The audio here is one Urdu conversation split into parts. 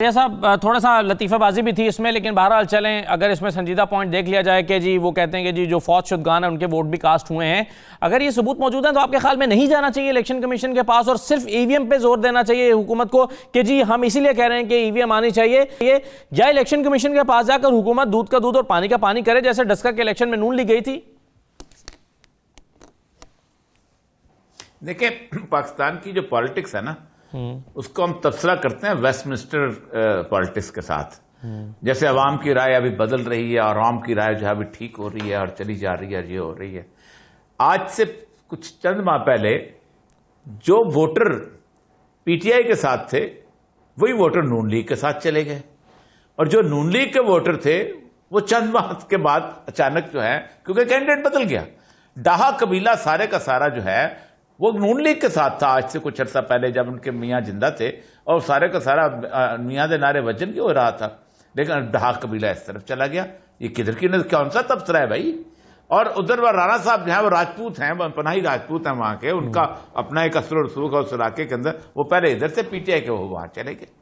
صاحب تھوڑا سا لطیفہ بازی بھی تھی اس میں، لیکن بہرحال چلیں اگر اس میں سنجیدہ پوائنٹ دیکھ لیا جائے کہ جی وہ کہتے ہیں کہ جی جو فوت شدگان ہیں ان کے ووٹ بھی کاسٹ ہوئے ہیں، اگر یہ ثبوت موجود ہیں تو آپ کے خیال میں نہیں جانا چاہیے الیکشن کمیشن کے پاس اور صرف ای وی ایم پہ زور دینا چاہیے حکومت کو کہ جی ہم اسی لیے کہہ رہے ہیں کہ ای وی ایم آنی چاہیے، یا الیکشن کمیشن کے پاس جا کر حکومت دودھ کا دودھ اور پانی کا پانی کرے جیسے ڈسکا کے الیکشن میں نون لیگ گئی تھی؟ دیکھیں پاکستان کی جو پالیٹکس ہے نا اس کو ہم تبصرہ کرتے ہیں ویسٹ منسٹر پالیٹکس کے ساتھ، جیسے عوام کی رائے ابھی بدل رہی ہے اور عوام کی رائے جو ہے ابھی ٹھیک ہو رہی ہے اور چلی جا رہی ہے، یہ ہو رہی ہے۔ آج سے کچھ چند ماہ پہلے جو ووٹر پی ٹی آئی کے ساتھ تھے وہی ووٹر نون لیگ کے ساتھ چلے گئے، اور جو نون لیگ کے ووٹر تھے وہ چند ماہ کے بعد اچانک جو ہے کیونکہ کینڈیڈیٹ بدل گیا، ڈاہا قبیلہ سارے کا سارا جو ہے وہ نون لیگ کے ساتھ تھا آج سے کچھ عرصہ پہلے جب ان کے میاں زندہ تھے، اور سارے کا سارا میاں دے نعرے وجن کی ہو رہا تھا، لیکن ڈھا قبیلہ اس طرف چلا گیا۔ یہ کدھر کی کون سا تبصرہ ہے بھائی؟ اور ادھر وہ رانا صاحب جو ہے وہ راجپوت ہیں، پناہی راجپوت ہیں وہاں کے، ان کا اپنا ایک اثر و رسوخ ہے اس علاقے کے اندر، وہ پہلے ادھر سے پی ٹی آئی کے وہ وہاں چلے گئے۔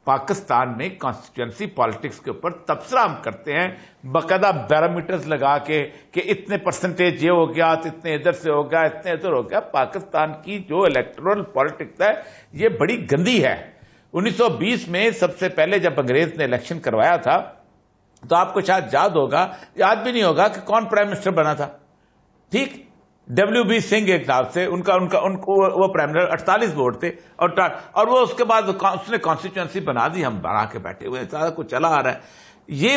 پاکستان میں کانسٹیٹوئنسی پالیٹکس کے اوپر تبصرہ ہم کرتے ہیں باقاعدہ پیرامیٹرز لگا کے کہ اتنے پرسنٹیج یہ ہو گیا، اتنے ادھر سے ہو گیا، اتنے ادھر ہو گیا۔ پاکستان کی جو الیکٹورل پالیٹکس ہے یہ بڑی گندی ہے۔ 1920 میں سب سے پہلے جب انگریز نے الیکشن کروایا تھا تو آپ کو شاید یاد بھی نہیں ہوگا کہ کون پرائم منسٹر بنا تھا، ٹھیک؟ ڈبلیو بی سنگھ ایک نام سے ان کو وہ پرائم منسٹر 48 ووٹ تھے، اور وہ اس کے بعد اس نے کانسٹیٹوئنسی بنا دی، ہم بنا کے بیٹھے ہوئے سارا کچھ چلا آ رہا ہے۔ یہ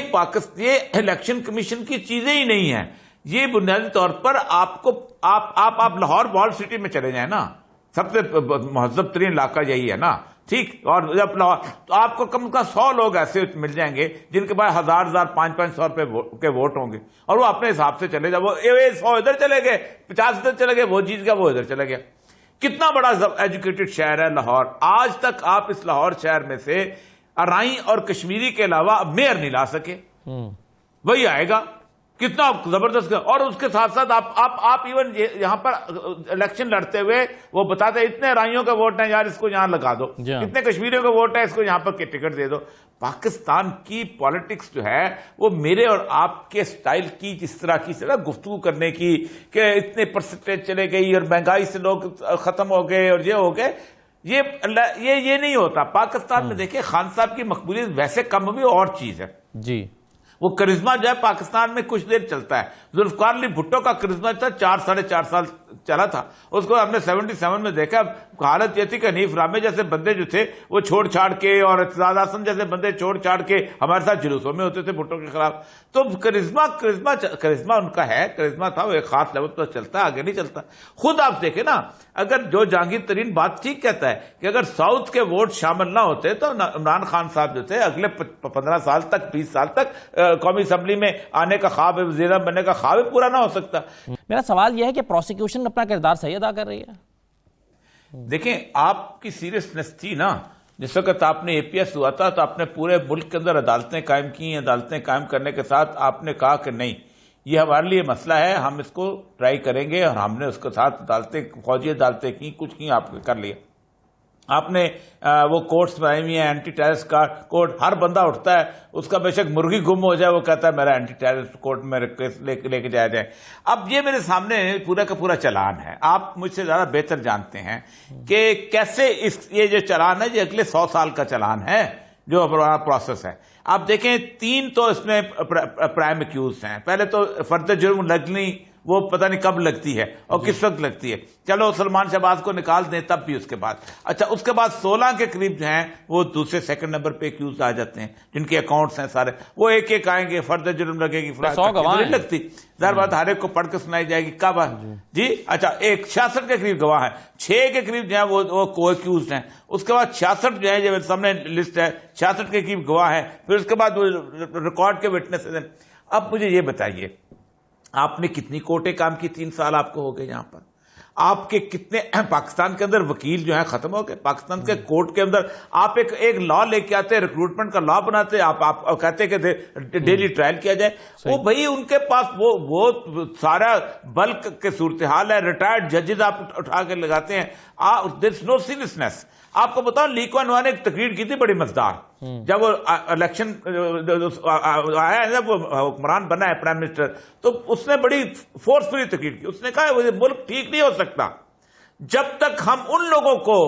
الیکشن کمیشن کی چیزیں ہی نہیں ہیں۔ یہ بنیادی طور پر آپ لاہور وال سٹی میں چلے جائیں نا، سب سے مہذب ترین علاقہ یہی ہے نا، ٹھیک؟ اور جب تو آپ کو کم از کم 100 لوگ ایسے مل جائیں گے جن کے پاس 1000 500 روپے کے ووٹ ہوں گے، اور وہ اپنے حساب سے چلے جائے، وہ 100 ادھر چلے گئے، 50 ادھر چلے گئے، وہ جیت گیا، وہ ادھر چلے گیا۔ کتنا بڑا ایجوکیٹڈ شہر ہے لاہور، آج تک آپ اس لاہور شہر میں سے ارائیں اور کشمیری کے علاوہ میئر نہیں لا سکے، وہی آئے گا، کتنا زبردست۔ اور اس کے ساتھ ساتھ آپ ایون یہاں پر الیکشن لڑتے ہوئے وہ بتاتے ہیں اتنے رائیوں کا ووٹ ہے یار، اس کو یہاں لگا دو، اتنے کشمیریوں کا ووٹ ہے، اس کو یہاں پر ٹکٹ دے دو۔ پاکستان کی پالیٹکس جو ہے وہ میرے اور آپ کے سٹائل کی جس طرح کی گفتگو کرنے کی کہ اتنے پرسنٹیج چلے گئی اور مہنگائی سے لوگ ختم ہو گئے اور یہ ہو گئے، یہ نہیں ہوتا۔ پاکستان میں دیکھیں خان صاحب کی مقبولیت ویسے کم ہوئی اور چیز ہے جی، وہ کرزما جو ہے پاکستان میں کچھ دیر چلتا ہے۔ ذوالفقار علی بھٹو کا کرزما 4-4.5 سال چلا تھا، اس کو ہم نے 77 میں دیکھا۔ حالت یہ تھی کہ حنیف رامے جیسے بندے جو تھے وہ چھوڑ چھاڑ کے اور اعتزاز احسن جیسے بندے چھوڑ چھاڑ کے ہمارے ساتھ جلوسوں میں ہوتے تھے بھٹو کے خلاف۔ تو کرزما ان کا ہے، کرزما تھا، وہ ایک خاص لیول پر چلتا ہے، آگے نہیں چلتا۔ خود آپ دیکھیں نا، اگر جو جہانگیر ترین بات ٹھیک کہتا ہے کہ اگر ساؤتھ کے ووٹ شامل نہ ہوتے تو عمران خان صاحب جو تھے اگلے 15 سال تک 20 سال تک قومی اسمبلی میں آنے کا خواب، وزیر اعظم بننے کا خواب پورا نہ ہو سکتا۔ میرا سوال یہ ہے کہ پروسیکیوشن اپنا کردار صحیح ادا کر رہی ہے؟ دیکھیں آپ کی سیریسنس تھی نا، جس وقت آپ نے اے پی ایس ہوا تھا تو آپ نے پورے ملک کے اندر عدالتیں قائم کی، عدالتیں قائم کرنے کے ساتھ آپ نے کہا کہ نہیں یہ ہمارے لیے مسئلہ ہے، ہم اس کو ٹرائی کریں گے، اور ہم نے اس کے ساتھ عدالتیں، فوجی عدالتیں کی، کچھ کی، آپ نے کر لیا۔ آپ نے وہ کورٹس بنائی ہوئی ہیں، اینٹی ٹیررسٹ کا کورٹ، ہر بندہ اٹھتا ہے اس کا بے شک مرغی گم ہو جائے وہ کہتا ہے میرا اینٹی ٹیررسٹ کورٹ میں لے کے جایا جائے۔ اب یہ میرے سامنے پورا کا پورا چلان ہے، آپ مجھ سے زیادہ بہتر جانتے ہیں کہ کیسے یہ جو چلان ہے یہ اگلے 100 سال کا چلان ہے جو ہمارا پروسیس ہے۔ آپ دیکھیں 3 تو اس میں پرائم ایکیوز ہیں۔ پہلے تو فرد جرم لگنی وہ پتہ نہیں کب لگتی ہے اور کس وقت لگتی ہے، چلو سلمان شہباز کو نکال دیں تب بھی اس کے بعد، اچھا اس کے بعد 16 کے قریب جو ہیں وہ دوسرے سیکنڈ نمبر پہ ایکیوز آ جاتے ہیں جن کے اکاؤنٹس ہیں سارے، وہ ایک ایک آئیں گے، فرد جرم لگے گی، نہیں لگتی، ظاہر بات ہر ایک کو پڑھ کے سنائی جائے گی کب جی۔ اچھا 66 کے قریب گواہ ہیں، 6 کے قریب جو ہیں وہ کو ایکیوزڈ ہیں، اس کے بعد 66 جو ہے جو سامنے لسٹ ہے 66 کے قریب گواہ ہیں، پھر اس کے بعد ریکارڈ کے وٹنسز ہیں۔ اب مجھے یہ بتائیے آپ نے کتنی کورٹیں کام کی، 3 سال آپ کو ہو گئے یہاں پر، آپ کے کتنے پاکستان کے اندر وکیل جو ہیں ختم ہو گئے، پاکستان کے کورٹ کے اندر آپ ایک لا لے کے آتے، ریکروٹمنٹ کا لا بناتے، آپ کہتے کہ ڈیلی ٹرائل کیا جائے، وہ بھائی ان کے پاس وہ سارا بلک کے صورتحال ہے، ریٹائرڈ ججز آپ اٹھا کے لگاتے ہیں، دیر از نو سیریسنس۔ آپ کو بتاؤ لیکو انوار نے ایک تقریر کی تھی بڑی مزدار، جب وہ الیکشن آیا ہے جب وہ حکمران بنا ہے پرائم منسٹر تو اس نے بڑی فورسفلی تقریر کی. اس نے کہا یہ ملک ٹھیک نہیں ہو سکتا جب تک ہم ان لوگوں کو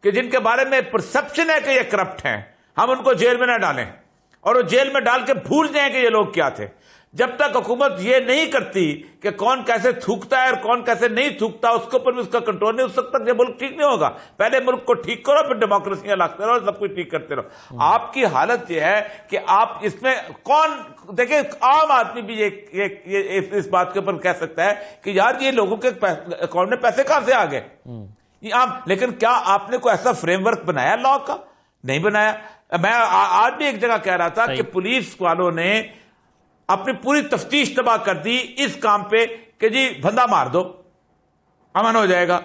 کہ جن کے بارے میں پرسپشن ہے کہ یہ کرپٹ ہیں ہم ان کو جیل میں نہ ڈالیں اور وہ جیل میں ڈال کے بھول جائیں کہ یہ لوگ کیا تھے. جب تک حکومت یہ نہیں کرتی کہ کون کیسے تھوکتا ہے اور کون کیسے نہیں تھوکتا اس کے اوپر بھی اس کا کنٹرول نہیں, اس وقت تک یہ ملک ٹھیک نہیں ہوگا. پہلے ملک کو ٹھیک کرو پھر ڈیموکریسیاں لاتے رہو سب کچھ ٹھیک کرتے رہو. آپ کی حالت یہ ہے کہ آپ اس میں کون دیکھیں عام آدمی بھی یہ اس بات کے اوپر کہہ سکتا ہے کہ یار یہ لوگوں کے اکاؤنٹ میں پیسے کہاں سے آ گئے یہ عام. لیکن کیا آپ نے کوئی ایسا فریم ورک بنایا لا کا؟ نہیں بنایا. میں آج بھی ایک جگہ کہہ رہا تھا کہ پولیس والوں نے اپنی پوری تفتیش تباہ کر دی اس کام پہ کہ جی بندہ مار دو امن ہو جائے گا.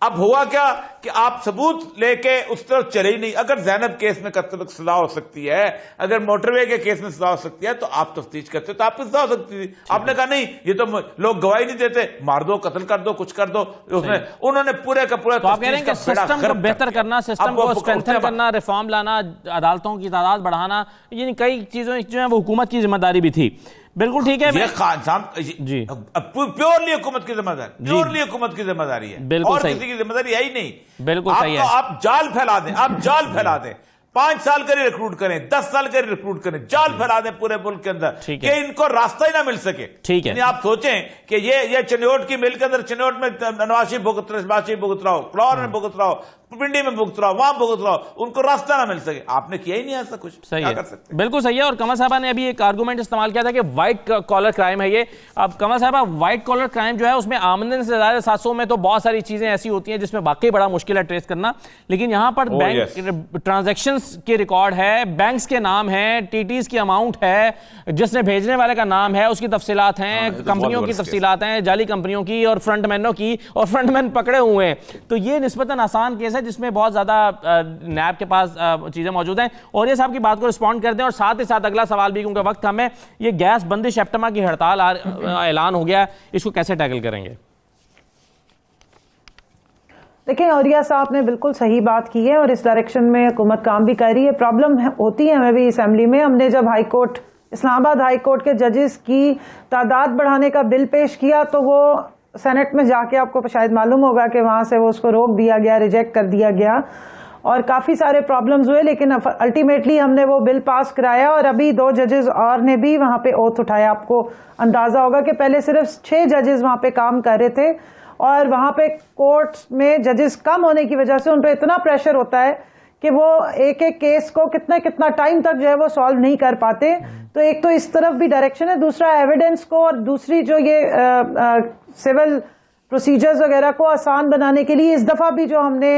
اب ہوا کیا کہ آپ ثبوت لے کے اس طرف چلے ہی نہیں. اگر زینب کیس میں قتل کی سزا ہو سکتی ہے, اگر موٹر وے کے کیس میں سزا ہو سکتی ہے تو آپ تفتیش کرتے تو آپ کی سزا ہو سکتی تھی. آپ نے کہا نہیں یہ تو لوگ گواہی نہیں دیتے, مار دو قتل کر دو کچھ کر دو. انہوں نے پورے کا پورا تو آپ کہہ رہے ہیں کہ سسٹم کو بہتر کرنا, سسٹم کو اسٹرینتھن کرنا, ریفارم لانا, عدالتوں کی تعداد بڑھانا, یعنی کئی چیزیں جو ہیں وہ حکومت کی ذمہ داری بھی تھی. بالکل ٹھیک ہے. یہ خان صاحب جی پیورلی حکومت کی ذمہ داری, پیورلی حکومت کی ذمہ داری ہے اور کسی کی ذمہ داری ہے ہی نہیں. بالکل صحیح ہے. آپ جال پھیلا دیں, آپ جال پھیلا دیں, 5 سال کا ریکروٹ کریں, 10 سال کا ریکروٹ کریں, جال پھیلا دیں پورے ملک کے اندر کہ ان کو راستہ ہی نہ مل سکے. ٹھیک ہے. یعنی آپ سوچیں کہ یہ چنوٹ کی مل کے اندر چنوٹ میں نواز شریف بھگت رہا ہو, فلور میں بھگت رہا ہو, پنڈی میں بھگت رہا ہو, وہاں بھگت رہا ہو, ان کو راستہ نہ مل سکے. آپ نے کیا ہی نہیں ایسا کچھ. صحیح ہے, بالکل صحیح ہے. اور قمر صاحبہ نے ابھی ایک آرگومنٹ استعمال کیا تھا کہ وائٹ کالر کرائم ہے یہ. اب قمر صاحبہ وائٹ کالر کرائم جو ہے اس میں آمدن سے زیادہ 700 میں تو بہت ساری چیزیں ایسی ہوتی ہیں جس میں واقعی بڑا مشکل ہے ٹریس کرنا. لیکن یہاں پر بینک ٹرانزیکشنز کے ریکارڈ ہے, بینکس کے نام ہیں, ٹی ٹیز کی اماؤنٹ ہے, جس نے بھیجنے والے کا نام ہے, اس کی تفصیلات ہیں, کمپنیوں کی تفصیلات ہیں, جعلی کمپنیوں کی اور فرنٹ مینوں کی, اور فرنٹ مین پکڑے ہوئے ہیں. تو یہ نسبتاً آسان کیس ہے جس میں بہت زیادہ نیب کے پاس چیزیں موجود ہیں. اور یہ صاحب کی بات کو رسپونڈ کر دیں, اور ساتھ ہی ساتھ اگلا سوال بھی کیونکہ وقت کم ہے. یہ گیس بندش ایپٹما کی ہڑتال اعلان ہو گیا, اس کو کیسے ٹیکل کریں گے؟ دیکھیں عوریہ صاحب نے بالکل صحیح بات کی ہے اور اس ڈائریکشن میں حکومت کام بھی کر رہی ہے. پرابلم ہوتی ہے ہمیں بھی اسمبلی میں. ہم نے جب ہائی کورٹ اسلام آباد ہائی کورٹ کے ججز کی تعداد بڑھانے کا بل پیش کیا تو وہ سینٹ میں جا کے آپ کو شاید معلوم ہوگا کہ وہاں سے وہ اس کو روک دیا گیا, ریجیکٹ کر دیا گیا اور کافی سارے پرابلمز ہوئے. لیکن الٹیمیٹلی ہم نے وہ بل پاس کرایا اور ابھی 2 ججز اور نے بھی وہاں پہ اوتھ اٹھایا. آپ کو اندازہ ہوگا کہ پہلے صرف 6 ججز وہاں پہ کام کر رہے تھے اور وہاں پہ کورٹس میں ججز کم ہونے کی وجہ سے ان پہ اتنا پریشر ہوتا ہے کہ وہ ایک ایک کیس کو کتنا ٹائم تک جو ہے وہ سالو نہیں کر پاتے. تو ایک تو اس طرف بھی ڈائریکشن ہے, دوسرا ایویڈنس کو اور دوسری جو یہ سول پروسیجرز وغیرہ کو آسان بنانے کے لیے اس دفعہ بھی جو ہم نے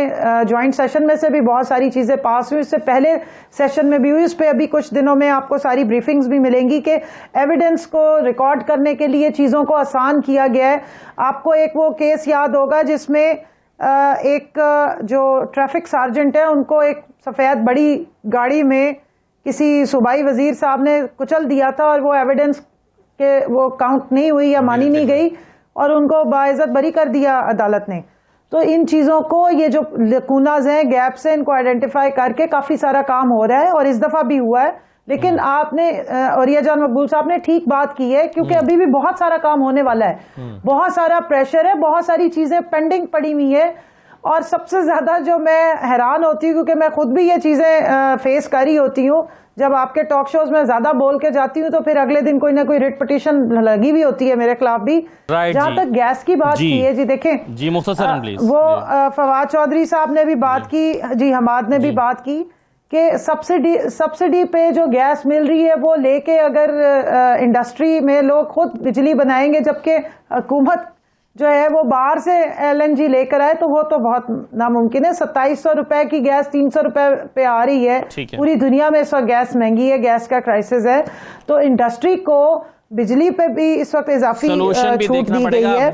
جوائنٹ سیشن میں سے بھی بہت ساری چیزیں پاس ہوئی, اس سے پہلے سیشن میں بھی ہوئی, اس پہ ابھی کچھ دنوں میں آپ کو ساری بریفنگز بھی ملیں گی کہ ایویڈنس کو ریکارڈ کرنے کے لیے چیزوں کو آسان کیا گیا ہے. آپ کو ایک وہ کیس یاد ہوگا جس میں ایک جو ٹریفک سارجنٹ ہے ان کو ایک سفید بڑی گاڑی میں کسی صوبائی وزیر صاحب نے کچل دیا تھا اور وہ ایویڈنس کے وہ کاؤنٹ نہیں ہوئی یا مانی نہیں گئی اور ان کو باعزت بری کر دیا عدالت نے. تو ان چیزوں کو یہ جو لکوناز ہیں, گیپس ہیں, ان کو آئیڈینٹیفائی کر کے کافی سارا کام ہو رہا ہے اور اس دفعہ بھی ہوا ہے. لیکن آپ نے عوریہ جان مقبول صاحب نے ٹھیک بات کی ہے کیونکہ ابھی بھی بہت سارا کام ہونے والا ہے, بہت سارا پریشر ہے, بہت ساری چیزیں پینڈنگ پڑی ہوئی ہے. اور سب سے زیادہ جو میں حیران ہوتی ہوں کیونکہ میں خود بھی یہ چیزیں فیس کر رہی ہوتی ہوں, جب آپ کے ٹاک شوز میں زیادہ بول کے جاتی ہوں تو پھر اگلے دن کوئی نہ کوئی ریٹ پٹیشن لگی بھی ہوتی ہے میرے خلاف بھی. جہاں تک گیس کی بات کی ہے, جی دیکھیں جی مختصراً پلیز, وہ فواد چودھری صاحب نے بھی بات کی, جی حماد نے بھی بات کی کہ سبسڈی پہ جو گیس مل رہی ہے وہ لے کے اگر انڈسٹری میں لوگ خود بجلی بنائیں گے جبکہ حکومت جو ہے وہ باہر سے LNG لے کر آئے تو وہ تو بہت ناممکن ہے. 2700 روپے کی گیس 300 روپے پہ آ رہی ہے. پوری دنیا میں اس وقت گیس مہنگی ہے, گیس کا کرائسس ہے. تو انڈسٹری کو بجلی پہ بھی اس وقت اضافی چھوٹ دی گئی ہے.